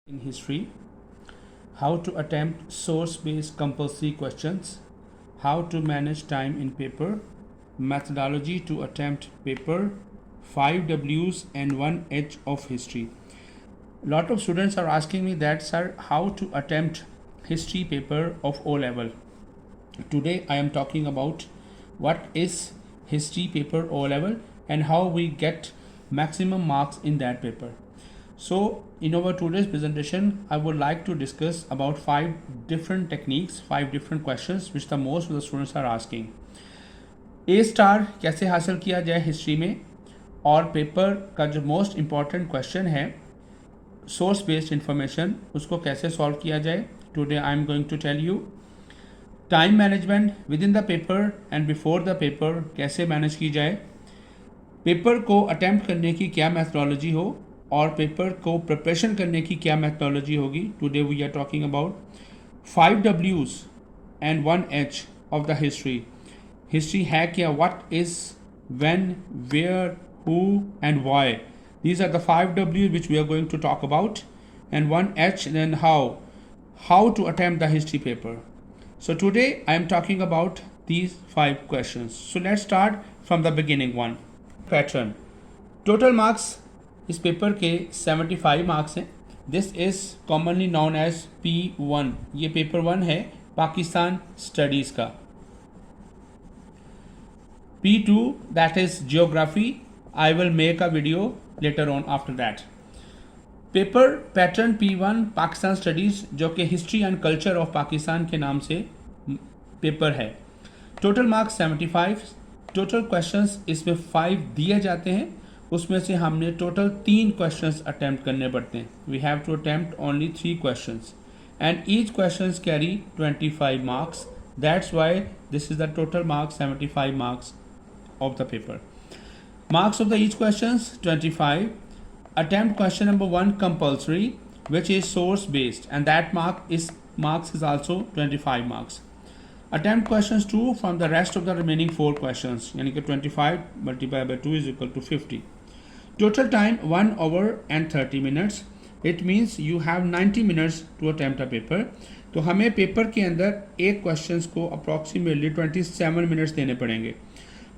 in history, how to attempt source-based compulsory questions, how to manage time in paper, methodology to attempt paper, 5 W's and 1 H of history. A lot of students are asking me that, sir, how to attempt history paper of O level. Today I am talking about what is history paper O level and how we get maximum marks in that paper. So in our today's presentation, I would like to discuss about 5 different techniques, 5 different questions which the most of the students are asking. A star कैसे हासिल किया जाए history में, और paper का जो most important question है source based information, उसको कैसे सॉल्व किया जाए. Today I am going to tell you time management within the paper and before the paper कैसे मैनेज की जाए, पेपर को अटैम्प्ट करने की क्या मैथडोलॉजी हो और पेपर को प्रिपरेशन करने की क्या मैथडोलॉजी होगी. Today we are talking about 5 W's and 1 H of the history. History है क्या, what is, when, where, who and why. These are the 5 W's which we are going to talk about, and 1 H then how to attempt the history paper. So today I am talking about these 5 questions. So let's start from the beginning one. Pattern. Total marks इस paper के 75 marks हैं. This is commonly known as P1. ये paper 1 है Pakistan studies का. P2 that is geography. I will make a video later on after that. Paper pattern P1 Pakistan studies जो कि history and culture of Pakistan के नाम से पेपर है. Total marks 75. टोटल क्वेश्चंस इसमें 5 दिए जाते हैं, उसमें से हमने टोटल 3 क्वेश्चंस अटैम्प्ट करने पड़ते हैं. We have to attempt only 3 questions and each questions carry 25 marks. That's why this is the total marks 75 marks of the paper. Marks of the each questions 25. Attempt question number 1 compulsory, which is source based, and that marks is also 25 marks. Attempt questions 2 from the rest of the remaining 4 questions, यानी कि 25 multiplied by 2 is equal to 50. Total time 1 hour and 30 minutes. It means you have 90 minutes to attempt a paper. तो हमें paper के अंदर एक questions को approximately 27 minutes देने पड़ेंगे.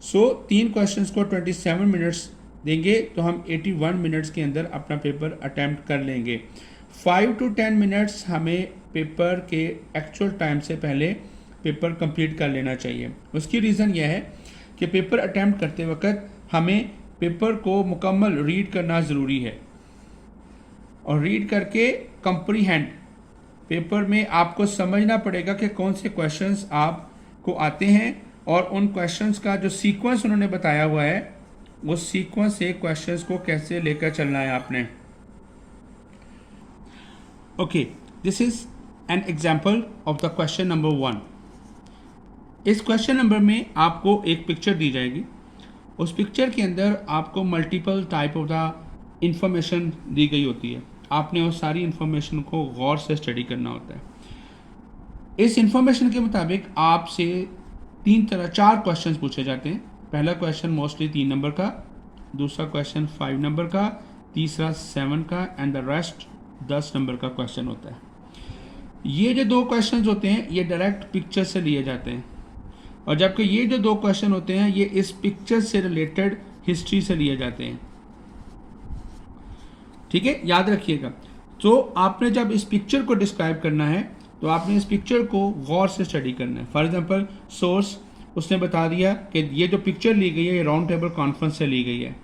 सो 3 क्वेश्चंस को 27 मिनट्स देंगे तो हम 81 मिनट्स के अंदर अपना पेपर अटैम्प्ट कर लेंगे. 5 to 10 मिनट्स हमें पेपर के एक्चुअल टाइम से पहले पेपर कंप्लीट कर लेना चाहिए. उसकी रीज़न यह है कि पेपर अटैम्प्ट करते वक्त हमें पेपर को मुकम्मल रीड करना ज़रूरी है, और रीड करके कंप्रीहेंड पेपर में आपको समझना पड़ेगा कि कौन से क्वेश्चंस आपको आते हैं, और उन क्वेश्चंस का जो सीक्वेंस उन्होंने बताया हुआ है उस सीक्वेंस से क्वेश्चंस को कैसे लेकर चलना है आपने. Okay, this is an example of the question number 1. इस क्वेश्चन नंबर में आपको एक पिक्चर दी जाएगी. उस पिक्चर के अंदर आपको multiple type of the information दी गई होती है. आपने उस सारी इंफॉर्मेशन को गौर से स्टडी करना होता है. इस इंफॉर्मेशन के मुताबिक आपसे 4 क्वेश्चंस पूछे जाते हैं. पहला क्वेश्चन मोस्टली 3 नंबर का, दूसरा क्वेश्चन 5 नंबर का, तीसरा 7 का, एंड द रेस्ट 10 नंबर का क्वेश्चन होता है. ये जो 2 क्वेश्चंस होते हैं ये डायरेक्ट पिक्चर से लिए जाते हैं, और जबकि ये जो 2 क्वेश्चन होते हैं ये इस पिक्चर से रिलेटेड हिस्ट्री से लिए जाते हैं. ठीक है, याद रखिएगा. तो आपने जब इस पिक्चर को डिस्क्राइब करना है तो आपने इस पिक्चर को गौर से स्टडी करना है. फॉर एग्जांपल सोर्स उसने बता दिया कि ये जो पिक्चर ली गई है ये राउंड टेबल कॉन्फ्रेंस से ली गई है.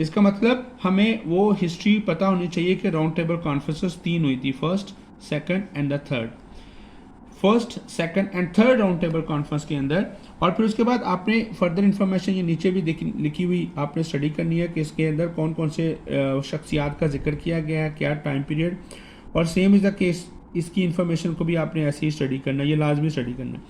इसका मतलब हमें वो हिस्ट्री पता होनी चाहिए कि राउंड टेबल कॉन्फ्रेंसेस 3 हुई थी, first, second and the third. First, second and third round table conference के अंदर, और फिर उसके बाद आपने फर्दर इन्फॉर्मेशन ये नीचे भी लिखी हुई आपने स्टडी करनी है कि इसके अंदर कौन कौन से शख्सियात का जिक्र किया गया है, क्या टाइम पीरियड, और सेम इज़ द केस इसकी इन्फॉर्मेशन को भी आपने ऐसे ही स्टडी करना है, ये लाजमी स्टडी करना है.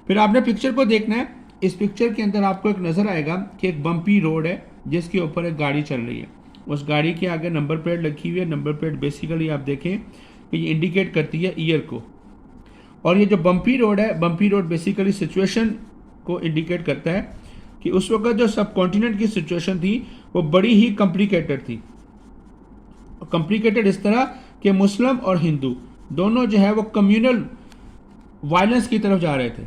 फिर आपने पिक्चर को देखना है. इस पिक्चर के अंदर आपको एक नज़र आएगा कि एक बम्पी रोड है जिसके ऊपर एक गाड़ी चल रही है. उस गाड़ी के आगे नंबर प्लेट लगी हुई है. नंबर प्लेट बेसिकली आप देखें कि ये इंडिकेट करती है ईयर को, और ये जो बम्पी रोड है, बम्पी रोड बेसिकली सिचुएशन को इंडिकेट करता है कि उस वक्त जो सब कॉन्टिनेंट की सिचुएशन थी वो बड़ी ही कॉम्प्लिकेटेड थी. कॉम्प्लिकेटेड इस तरह कि मुस्लिम और हिंदू दोनों जो है वो कम्युनल वायलेंस की तरफ जा रहे थे,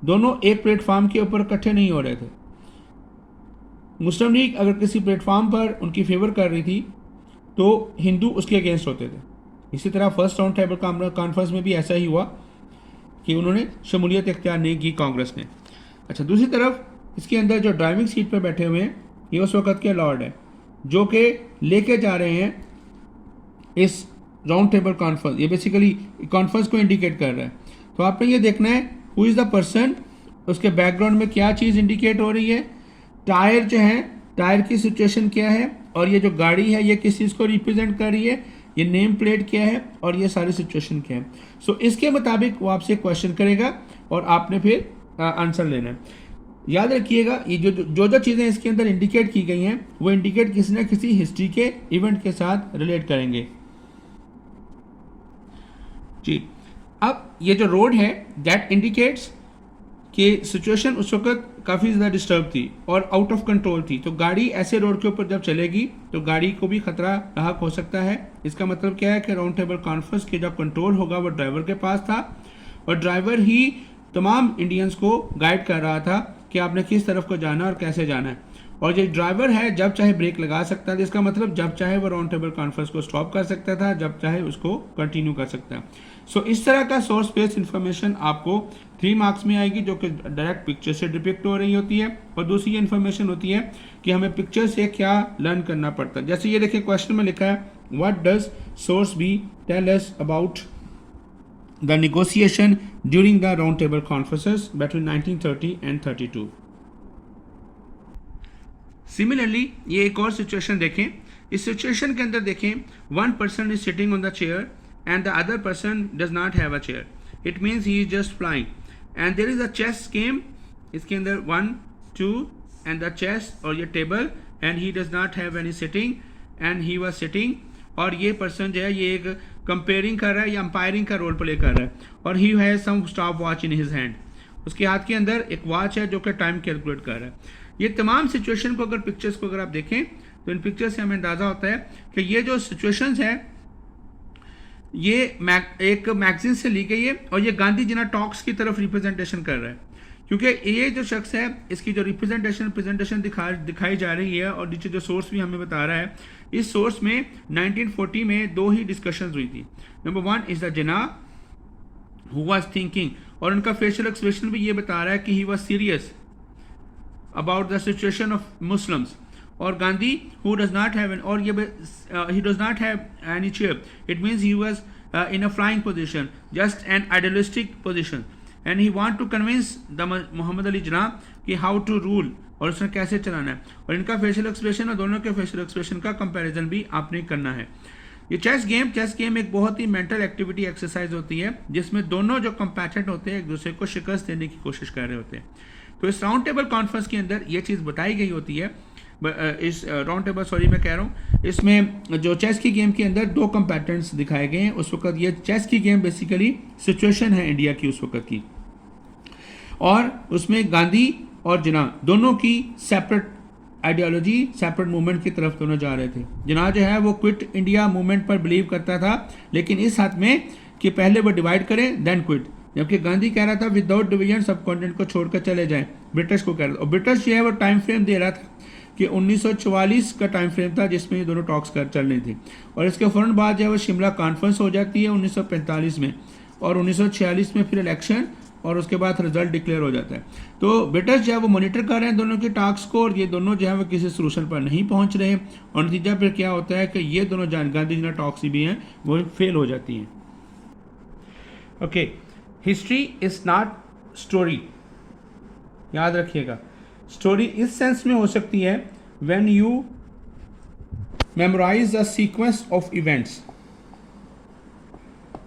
दोनों एक प्लेटफॉर्म के ऊपर इकट्ठे नहीं हो रहे थे। मुस्लिम लीग अगर किसी प्लेटफॉर्म पर उनकी फेवर कर रही थी तो हिंदू उसके अगेंस्ट होते थे। इसी तरह फर्स्ट राउंड टेबल कॉन्फ्रेंस में भी ऐसा ही हुआ कि उन्होंने शमूलियत इख्तियार नहीं की कांग्रेस ने। अच्छा, दूसरी तरफ इसके अंदर जो ड्राइविंग सीट पर बैठे हुए हैं ये उस वक्त के लॉर्ड है जो कि लेके जा रहे हैं इस राउंड टेबल कॉन्फ्रेंस। ये बेसिकली कॉन्फ्रेंस को इंडिकेट कर रहा है। तो आपने ये देखना है हु इज़ द पर्सन, उसके बैकग्राउंड में क्या चीज़ इंडिकेट हो रही है, टायर जो है टायर की सिचुएशन क्या है, और ये जो गाड़ी है ये किस चीज़ को रिप्रेजेंट कर रही है, ये नेम प्लेट क्या है, और ये सारी सिचुएशन क्या है। सो इसके मुताबिक वो आपसे क्वेश्चन करेगा और आपने फिर आंसर लेना है। याद रखिएगा ये जो चीज़ें इसके अंदर इंडिकेट की गई हैं वो इंडिकेट किसी न किसी हिस्ट्री के इवेंट के साथ रिलेट करेंगे जी। अब ये जो रोड है दैट इंडिकेट्स कि सिचुएशन उस वक्त काफ़ी ज़्यादा डिस्टर्ब थी और आउट ऑफ कंट्रोल थी। तो गाड़ी ऐसे रोड के ऊपर जब चलेगी तो गाड़ी को भी खतरा लाहक हो सकता है। इसका मतलब क्या है कि राउंड टेबल कॉन्फ्रेंस के जो कंट्रोल होगा वो ड्राइवर के पास था और ड्राइवर ही तमाम इंडियंस को गाइड कर रहा था कि आपने किस तरफ को जाना और कैसे जाना है। और ये ड्राइवर है जब चाहे ब्रेक लगा सकता था, इसका मतलब जब चाहे वो राउंड टेबल कॉन्फ्रेंस को स्टॉप कर सकता था, जब चाहे उसको कंटिन्यू कर सकता है। सो इस तरह का सोर्स बेस्ड इंफॉर्मेशन आपको 3 मार्क्स में आएगी जो कि डायरेक्ट पिक्चर से डिपिक्ट हो रही होती है। और दूसरी इन्फॉर्मेशन होती है कि हमें पिक्चर से क्या लर्न करना पड़ता है। जैसे ये देखिए क्वेश्चन में लिखा है what does source B tell us about the negotiation during the round table conferences between 1930 and 32। Similarly ये एक और सिचुएशन देखें। इस सिचुएशन के अंदर देखें one person is sitting on the chair and the other person does not have a chair. It means he is just flying. And there is a chess game. इसके अंदर 1, 2 and the chess और ये table and he does not have any sitting and he was sitting। और ये person जो है ये एक comparing कर रहा है या umpiring का रोल प्ले कर रहा है और he has some stopwatch in his hand। उसके हाथ के अंदर एक वॉच है जो कि टाइम कैलकुलेट कर रहा है। ये तमाम सिचुएशन को अगर पिक्चर्स को अगर आप देखें तो इन पिक्चर्स से हमें अंदाज़ा होता है कि ये जो सिचुएशंस है ये एक मैगजीन से ली गई है और ये गांधी जिना टॉक्स की तरफ रिप्रेजेंटेशन कर रहा है क्योंकि ये जो शख्स है इसकी जो प्रेजेंटेशन दिखाई जा रही है और नीचे जो सोर्स भी हमें बता रहा है इस सोर्स में 1940 में 2 ही डिस्कशंस हुई थी। Number 1 is the Jinnah who was thinking और उनका फेशियल एक्सप्रेशन भी ये बता रहा है कि he was serious about the situation of Muslims. और Gandhi who does not have an और ये he does not have any chair, it means he was in a flying position, just an idealistic position and he want to convince the Mohammad Ali Jinnah कि how to rule और उसने कैसे चलाना है। और इनका फेशियल एक्सप्रेशन और दोनों के फेशियल एक्सप्रेशन का कंपैरिजन भी आपने करना है। ये चेस गेम एक बहुत ही मेंटल एक्टिविटी एक्सरसाइज होती है जिसमें दोनों जो कंपैटेंट होते हैं एक दूसरे को शिकस्त देने की कोशिश कर रहे होते हैं। तो इस राउंड टेबल कॉन्फ्रेंस के अंदर ये चीज़ बताई गई होती है। इस राउंड टेबल मैं कह रहा हूँ इसमें जो चेस की गेम के अंदर 2 कंपैटेंट्स दिखाए गए हैं। उस वक्त ये चेस की गेम बेसिकली सिचुएशन है इंडिया की उस वक्त की और उसमें गांधी और जिन्ना दोनों की सेपरेट आइडियोलॉजी सेपरेट मूवमेंट की तरफ दोनों जा रहे थे। जिन्ना जो है वो क्विट इंडिया मूवमेंट पर बिलीव करता था लेकिन इस हद में कि पहले वो डिवाइड करें देन क्विट, जबकि गांधी कह रहा था विदाउट डिवीजन सब कॉन्टिनेंट को छोड़कर चले जाएं, ब्रिटिश को कह रहा था। और ब्रिटिश जो है वो टाइम फ्रेम दे रहा था कि 1944 का टाइम फ्रेम था जिसमें ये दोनों टॉक्स चल रही थी। और इसके फ़ौरन बाद जो है वो शिमला कॉन्फ्रेंस हो जाती है 1945 में और 1946 में फिर इलेक्शन और उसके बाद रिजल्ट डिक्लेयर हो जाता है। तो ब्रिटिश जो है वो मॉनिटर कर रहे हैं दोनों के टॉक्स को और ये दोनों जो है वो किसी सोल्यूशन पर नहीं पहुंच रहे और नतीजा फिर क्या होता है कि ये दोनों गांधी जिन्ना टॉक्स भी हैं वो फेल हो जाती हैं। Okay, history is not story, याद रखिएगा। स्टोरी इस सेंस में हो सकती है when you memorise the sequence of events.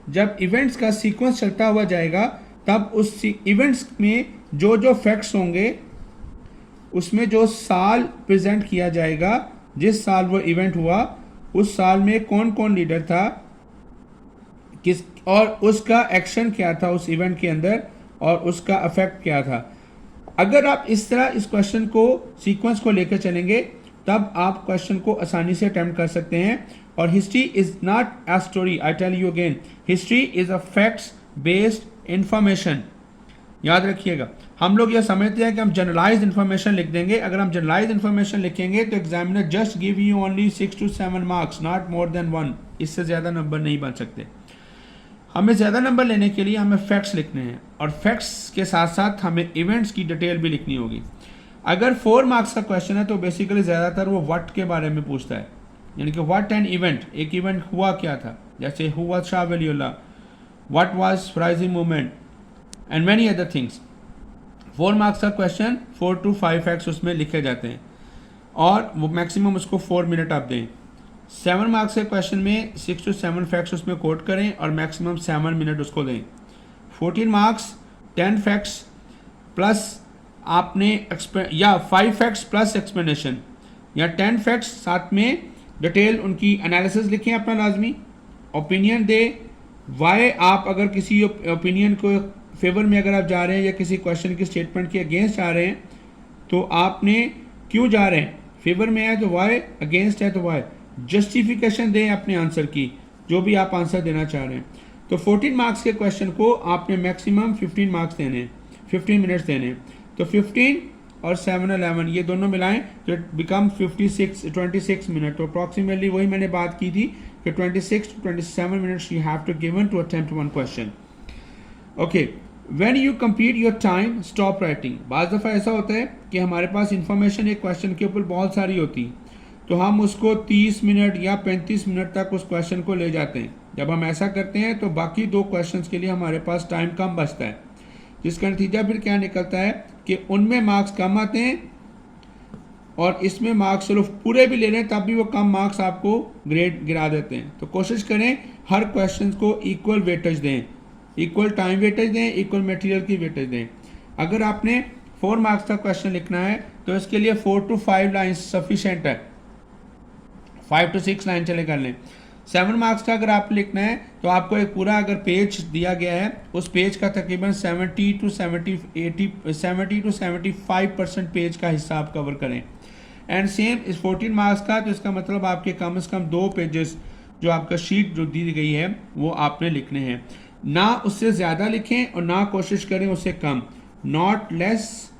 जब इवेंट्स का सीक्वेंस चलता हुआ जाएगा तब उस इवेंट्स में जो जो फैक्ट्स होंगे उसमें जो साल प्रेजेंट किया जाएगा, जिस साल वो इवेंट हुआ उस साल में कौन कौन लीडर था किस और उसका एक्शन क्या था उस इवेंट के अंदर और उसका इफेक्ट क्या था। अगर आप इस तरह इस क्वेश्चन को सीक्वेंस को लेकर चलेंगे तब आप क्वेश्चन को आसानी से अटेम्प्ट कर सकते हैं और history is not a story, I tell you again, history is a facts based information. याद रखिएगा, हम लोग ये समझते हैं कि हम जनरलाइज इन्फॉर्मेशन लिख देंगे। अगर हम जनरलाइज इन्फॉर्मेशन लिखेंगे तो examiner just give you only 6 to 7 marks, not more than 1। इससे ज़्यादा नंबर नहीं बन सकते। हमें ज़्यादा नंबर लेने के लिए हमें फैक्ट्स लिखने हैं, और फैक्ट्स के साथ साथ हमें इवेंट्स की डिटेल भी लिखनी होगी। अगर 4 मार्क्स का क्वेश्चन है तो बेसिकली ज़्यादातर वो व्हाट के बारे में पूछता है, यानी कि व्हाट एन इवेंट, एक इवेंट हुआ क्या था, जैसे who was Shah Waliullah, what was Faraizi movement and many other things. 4 marks का क्वेश्चन 4 to 5 फैक्ट्स उसमें लिखे जाते हैं, और वो मैक्सिमम उसको 4 मिनट आप दें। 7 मार्क्स के क्वेश्चन में 6 to 7 फैक्ट्स उसमें कोट करें और मैक्सिमम 7 मिनट उसको दें। 14 मार्क्स 10 फैक्ट्स प्लस आपने या 5 फैक्ट्स प्लस एक्सप्लेनेशन, या 10 फैक्ट्स साथ में डिटेल उनकी एनालिसिस लिखें अपना लाजमी, ओपिनियन दे वाई आप अगर किसी ओपिनियन को फेवर में अगर आप जा रहे हैं या किसी क्वेश्चन की स्टेटमेंट के अगेंस्ट जा रहे हैं तो आपने क्यों जा रहे हैं, फेवर में है तो वाई, अगेंस्ट है तो वाई, जस्टिफिकेशन दें अपने आंसर की, जो भी आप आंसर देना चाह रहे हैं। तो 14 मार्क्स के क्वेश्चन को आपने मैक्सिमम 15 मार्क्स देने हैं, 15 मिनट्स देने हैं। तो 15 और 7 11 ये दोनों मिलाएं तो इट बिकम 26 मिनट। तो अप्रॉक्सीमेटली वही मैंने बात की थी कि 26 to 27 minutes you have to given to attempt one question. Okay, when you complete your time stop writing. बाज़ दफ़ा ऐसा होता है कि हमारे पास इंफॉर्मेशन एक क्वेश्चन के ऊपर बहुत सारी होती है, तो हम उसको 30 मिनट या 35 मिनट तक उस क्वेश्चन को ले जाते हैं। जब हम ऐसा करते हैं तो बाकी 2 क्वेश्चंस के लिए हमारे पास टाइम कम बचता है, जिसका नतीजा फिर क्या निकलता है कि उनमें मार्क्स कम आते हैं, और इसमें मार्क्स चलो पूरे भी ले लें तब भी वो कम मार्क्स आपको ग्रेड गिरा देते हैं। तो कोशिश करें हर क्वेश्चन को इक्वल वेटेज दें, इक्वल टाइम वेटेज दें, इक्वल मटेरियल की वेटेज दें। अगर आपने 4 मार्क्स का क्वेश्चन लिखना है तो इसके लिए 4 to 5 लाइन्स सफिशेंट है, 5 to 6 लाइन चले कर लें। 7 मार्क्स का अगर आप लिखना है तो आपको एक पूरा अगर पेज दिया गया है, उस पेज का तकरीबन 70 to 75% पेज का हिस्सा आप कवर करें। एंड सेम इस 14 मार्क्स का, तो इसका मतलब आपके कम से कम 2 पेजेस जो आपका शीट जो दी गई है वो आपने लिखने हैं। ना उससे ज़्यादा लिखें और ना कोशिश करें उससे कम, नॉट लेस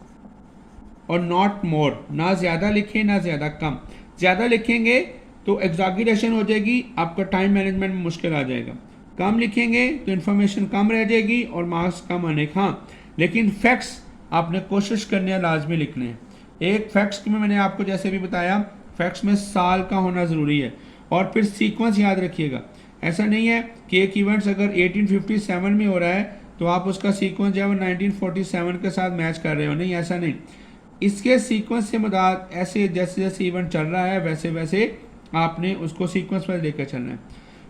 और नॉट मोर, ना ज़्यादा लिखें ना ज़्यादा कम। ज़्यादा लिखेंगे तो एग्जैगरेशन हो जाएगी, आपका टाइम मैनेजमेंट में मुश्किल आ जाएगा। कम लिखेंगे तो इन्फॉर्मेशन कम रह जाएगी और मार्क्स कम आने। हाँ, लेकिन फैक्ट्स आपने कोशिश करने लाजमी लिखने हैं। एक फैक्ट्स में मैंने आपको जैसे भी बताया, फैक्ट्स में साल का होना ज़रूरी है, और फिर सीक्वेंस याद रखिएगा। ऐसा नहीं है कि एक इवेंट्स अगर 1857 में हो रहा है तो आप उसका सीक्वेंस जो है वो 1947 के साथ मैच कर रहे हो, नहीं, ऐसा नहीं। इसके सीक्वेंस से मुराद ऐसे जैसे जैसे इवेंट चल रहा है वैसे वैसे आपने उसको सीक्वेंस पर लेकर चलना है।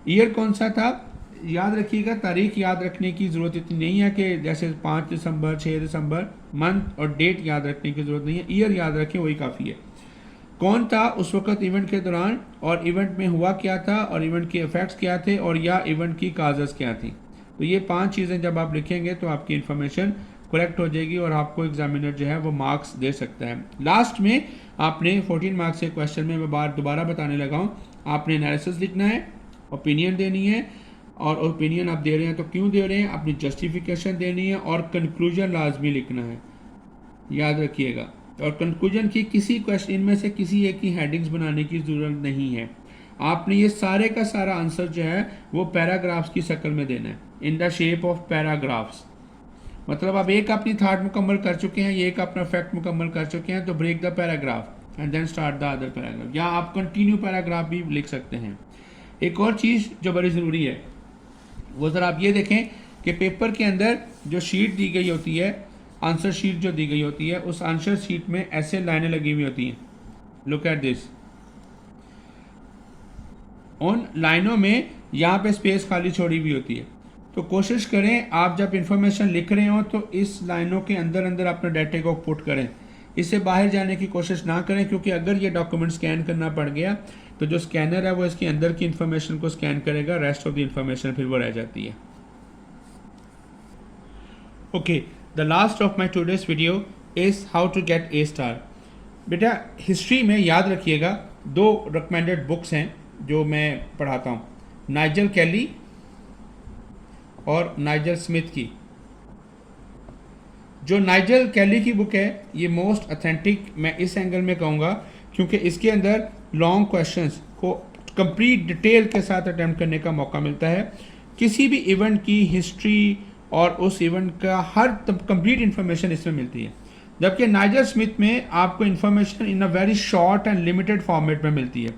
ईयर कौन सा था याद रखिएगा, तारीख याद रखने की ज़रूरत इतनी नहीं है कि जैसे 5 दिसंबर 6 दिसंबर, मंथ और डेट याद रखने की ज़रूरत नहीं है, ईयर याद रखें वही काफ़ी है। कौन था उस वक्त इवेंट के दौरान, और इवेंट में हुआ क्या था, और इवेंट के इफेक्ट्स क्या थे, और या इवेंट की काजेज़ क्या थी। तो ये 5 चीज़ें जब आप लिखेंगे तो आपकी इन्फॉर्मेशन करेक्ट हो जाएगी और आपको एग्जामिनर जो है वो मार्क्स दे सकता है। लास्ट में आपने 14 मार्क्स के क्वेश्चन में मैं दोबारा बताने लगा हूँ, आपने एनालिसिस लिखना है, ओपिनियन देनी है, और ओपिनियन आप दे रहे हैं तो क्यों दे रहे हैं, अपनी जस्टिफिकेशन देनी है, और कंक्लूजन लाजमी लिखना है, याद रखिएगा। और कंक्लूजन की किसी क्वेश्चन इनमें से किसी एक की हेडिंग्स बनाने की ज़रूरत नहीं है, आपने ये सारे का सारा आंसर जो है वो पैराग्राफ्स की शक्ल में देना है, in the shape of paragraphs. मतलब आप एक अपनी थाट मुकम्मल कर चुके हैं, ये एक अपना फैक्ट मुकम्मल कर चुके हैं, तो break the paragraph and then start the other paragraph, या आप कंटिन्यू पैराग्राफ भी लिख सकते हैं। एक और चीज़ जो बड़ी ज़रूरी है वो ज़रा आप ये देखें कि पेपर के अंदर जो शीट दी गई होती है, आंसर शीट जो दी गई होती है, उस आंसर शीट में ऐसे लाइनें लगी हुई होती हैं, लुक एट दिस। उन लाइनों में यहाँ पे स्पेस खाली छोड़ी हुई होती है, तो कोशिश करें आप जब इंफॉर्मेशन लिख रहे हो तो इस लाइनों के अंदर अंदर अपने डाटे को पुट करें, इससे बाहर जाने की कोशिश ना करें, क्योंकि अगर ये डॉक्यूमेंट स्कैन करना पड़ गया तो जो स्कैनर है वो इसके अंदर की इंफॉर्मेशन को स्कैन करेगा, रेस्ट ऑफ द इंफॉर्मेशन फिर वो रह जाती है। Okay, the last of my today's video is how to get A star. बेटा हिस्ट्री में याद रखिएगा 2 रिकमेंडेड बुक्स हैं, जो मैं पढ़ाता हूँ, नाइजल कैली और नाइजल स्मिथ की। जो नाइजल कैली की बुक है ये मोस्ट ऑथेंटिक मैं इस एंगल में कहूँगा क्योंकि इसके अंदर लॉन्ग क्वेश्चंस को कंप्लीट डिटेल के साथ अटेम्प्ट करने का मौका मिलता है। किसी भी इवेंट की हिस्ट्री और उस इवेंट का हर कंप्लीट इन्फॉर्मेशन इसमें मिलती है, जबकि नाइजल स्मिथ में आपको information in a very short and limited format में मिलती है।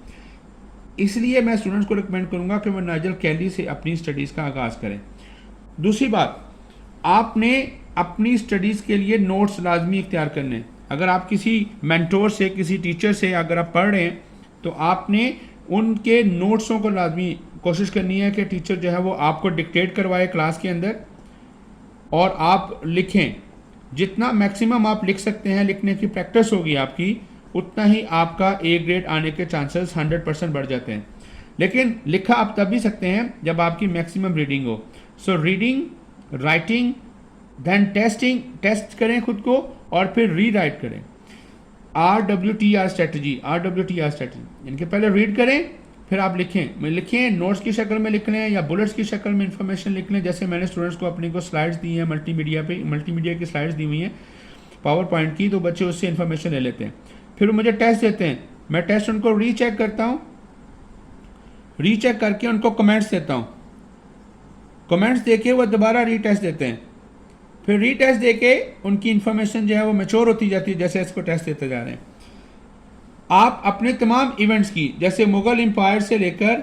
इसलिए मैं स्टूडेंट्स को रिकमेंड करूंगा कि वो नाइजल कैली से अपनी स्टडीज़ का आगाज़ करें। दूसरी बात, आपने अपनी स्टडीज़ के लिए नोट्स लाजमी इख्तियार करने हैं। अगर आप किसी मेंटोर से, किसी टीचर से अगर आप पढ़ रहे हैं तो आपने उनके नोट्सों को लाजमी कोशिश करनी है कि टीचर जो है वो आपको डिक्टेट करवाए क्लास के अंदर और आप लिखें। जितना मैक्सिमम आप लिख सकते हैं, लिखने की प्रैक्टिस होगी आपकी, उतना ही आपका ए ग्रेड आने के चांसेस 100% बढ़ जाते हैं। लेकिन लिखा आप तब भी सकते हैं जब आपकी मैक्सिमम रीडिंग हो। So reading, writing, then test करें खुद को और फिर री राइट करें। RWTR स्ट्रेटजी यानी कि पहले रीड करें फिर आप लिखें नोट्स की शक्ल में लिख लें या बुलेट्स की शक्ल में इंफॉर्मेशन लिख लें। जैसे मैंने स्टूडेंट्स को अपने को स्लाइड्स दी हैं मल्टीमीडिया की स्लाइड्स दी हुई हैं पावर पॉइंट की, तो बच्चे उससे इंफॉर्मेशन ले लेते हैं। फिर मुझे टेस्ट देते हैं, मैं टेस्ट उनको रीचेक करता हूँ, रीचेक करके उनको कमेंट्स देता हूँ, कमेंट्स देके वो दोबारा रीटेस्ट देते हैं, फिर रीटेस्ट देके उनकी इंफॉर्मेशन जो है वो मैच्योर होती जाती है जैसे इसको टेस्ट देते जा रहे हैं। आप अपने तमाम इवेंट्स की, जैसे मुगल एम्पायर से लेकर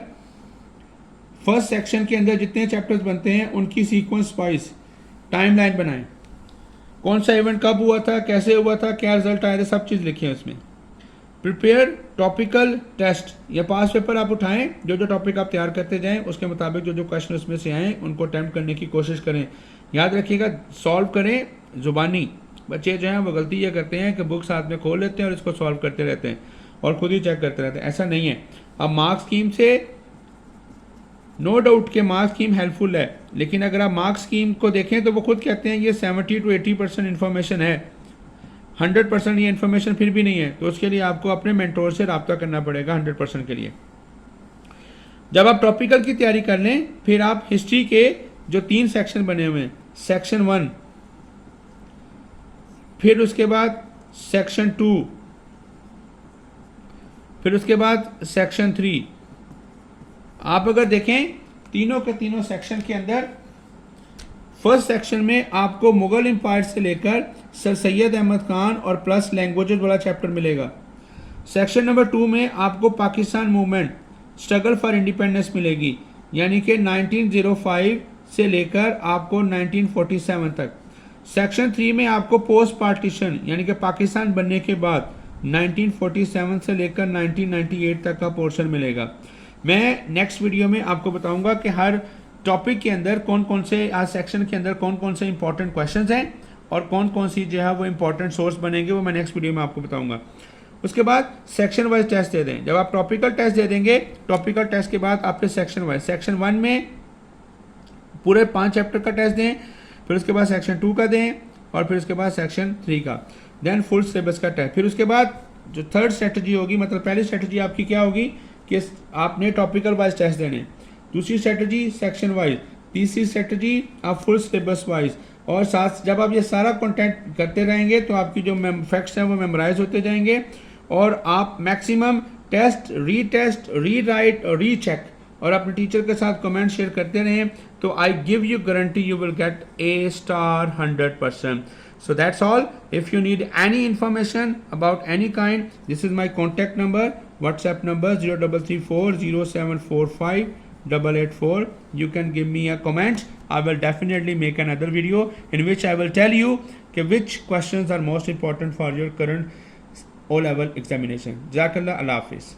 फर्स्ट सेक्शन के अंदर जितने चैप्टर्स बनते हैं उनकी सीक्वेंस वाइज टाइमलाइन बनाएं। कौन सा इवेंट कब हुआ था, कैसे हुआ था, क्या रिजल्ट आया था, सब चीज़ लिखें उसमें। प्रिपेयर टॉपिकल टेस्ट या पास पेपर आप उठाएं, जो जो टॉपिक आप तैयार करते जाएं उसके मुताबिक जो जो क्वेश्चन उसमें से आएँ उनको अटैम्प्ट करने की कोशिश करें। याद रखिएगा, सॉल्व करें जुबानी। बच्चे जो हैं वो गलती ये करते हैं कि बुक्स हाथ में खोल लेते हैं और इसको सॉल्व करते रहते हैं और खुद ही चेक करते रहते हैं। ऐसा नहीं है। अब मार्क्स स्कीम से नो डाउट के मार्क्स स्कीम हेल्पफुल है, लेकिन अगर आप मार्क्स स्कीम को देखें तो वो खुद कहते हैं ये 70 to 80% इन्फॉर्मेशन है, 100% ये इन्फॉर्मेशन फिर भी नहीं है। तो उसके लिए आपको अपने मेंटोर से रब्ता करना पड़ेगा 100% के लिए। जब आप टॉपिकल की तैयारी कर लें फिर आप हिस्ट्री के जो 3 सेक्शन बने हुए हैं, सेक्शन 1, फिर उसके बाद सेक्शन 2, फिर उसके बाद सेक्शन 3, आप अगर देखें तीनों के तीनों सेक्शन के अंदर फर्स्ट सेक्शन में आपको मुगल एम्पायर से लेकर सर सैयद अहमद खान और प्लस लैंग्वेजेस वाला चैप्टर मिलेगा। सेक्शन नंबर 2 में आपको Pakistan movement, struggle for independence मिलेगी, यानी कि 1905 से लेकर आपको 1947 तक। सेक्शन 3 में आपको पोस्ट पार्टीशन यानी कि पाकिस्तान बनने के बाद 1947 से लेकर 1998 तक का पोर्शन मिलेगा। मैं नेक्स्ट वीडियो में आपको बताऊंगा कि हर टॉपिक के अंदर कौन कौन से, आज सेक्शन के अंदर कौन कौन से इंपॉर्टेंट क्वेश्चंस हैं और कौन कौन सी जो है वो इंपॉर्टेंट सोर्स बनेंगे, वो मैं नेक्स्ट वीडियो में आपको बताऊंगा। उसके बाद सेक्शन वाइज टेस्ट दे दें। जब आप टॉपिकल टेस्ट दे देंगे, टॉपिकल टेस्ट के बाद आपके सेक्शन वाइज, सेक्शन 1 में पूरे 5 चैप्टर का टेस्ट दें, फिर उसके बाद सेक्शन 2 का दें और फिर उसके बाद सेक्शन 3 का, देन फुल सिलेबस का टेस्ट। फिर उसके बाद जो थर्ड स्ट्रेटजी होगी, मतलब पहली स्ट्रेटजी आपकी क्या होगी कि आपने टॉपिकल वाइज टेस्ट देने, दूसरी स्ट्रेटजी सेक्शन वाइज, तीसरी स्ट्रेटजी आप फुल सिलेबस वाइज, और साथ जब आप ये सारा कंटेंट करते रहेंगे तो आपकी जो फैक्ट्स हैं वो मेमोराइज होते जाएंगे और आप मैक्सिमम टेस्ट, री राइट और री चेक और अपने टीचर के साथ कमेंट शेयर करते रहें, तो I give you guarantee you will get A star 100%. So that's all. If you need any information about any kind, this is my contact number, WhatsApp number 0334 0745 884. You can give me a comment. I will definitely make another video in which I will tell you which questions are most important for your current O-level examination. Jazakallah, Allah Hafiz.